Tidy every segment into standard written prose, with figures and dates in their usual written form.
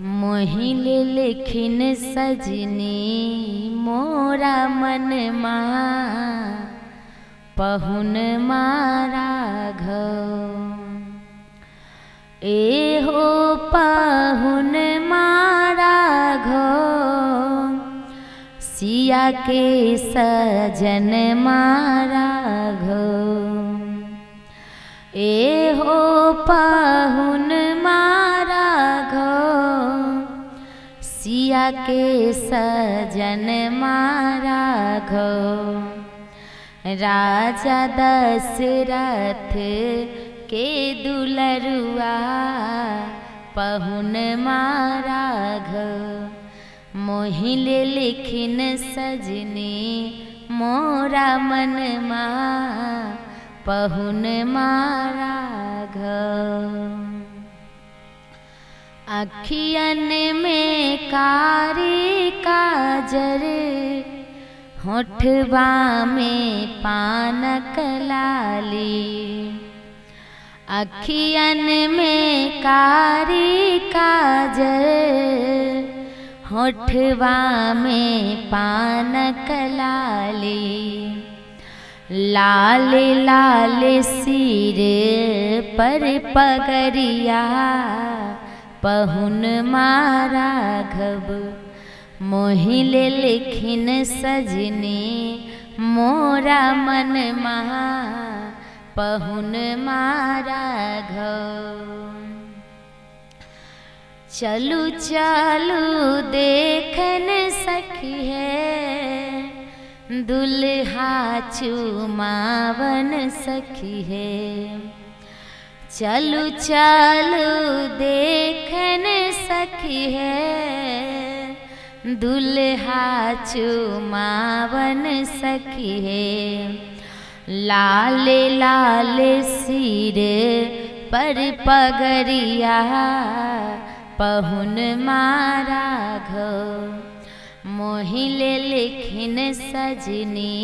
मोहिले लेखिन सजनी मोरा मन मा पहुन मारा घो। ए हो पहुन मारा घो सिया के सजन मारा घो। ए हो पहुन मारा घो सिया के सजन मारा घो। राजा दशरथ के दुलरुआ पहुन मारा घो। मोहिले लिखिन सजनी मोरा मन मा पहुन मारा घो। अखियन में कारी काजर होठवा में पानक लाली। अखियन में कारी काजर होठवा में पानक लाली। लाल लाल सिर पर पगरिया पहुन मारा घब। मोहिले लिखिन सजनी मोरा मन मा पहुन मारा घो। चलू चलू देखन सखी है दुल्हा चुमावन सखी है। चलू चलू देखन सखी है दुल्हा चुमावन सखी है। लाल लाल सिर पर पगरिया पहुन मारा घो। मोहिले लिखिन सजनी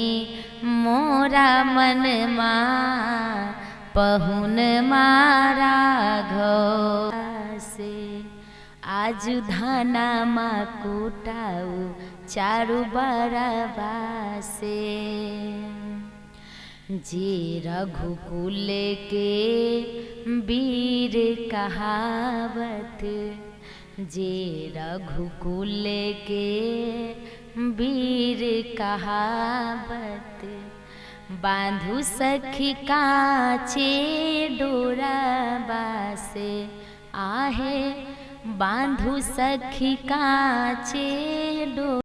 मोरा मन मा पहुन मारा घो। से आज धाना मा कुटाऊ चारु बरबा से। जे रघुकुल के वीर कहावत जे रघुकुल के वीर कहावत। बांधु सखी काचे डोरबा से आहे बांधु सखी काचे डोर।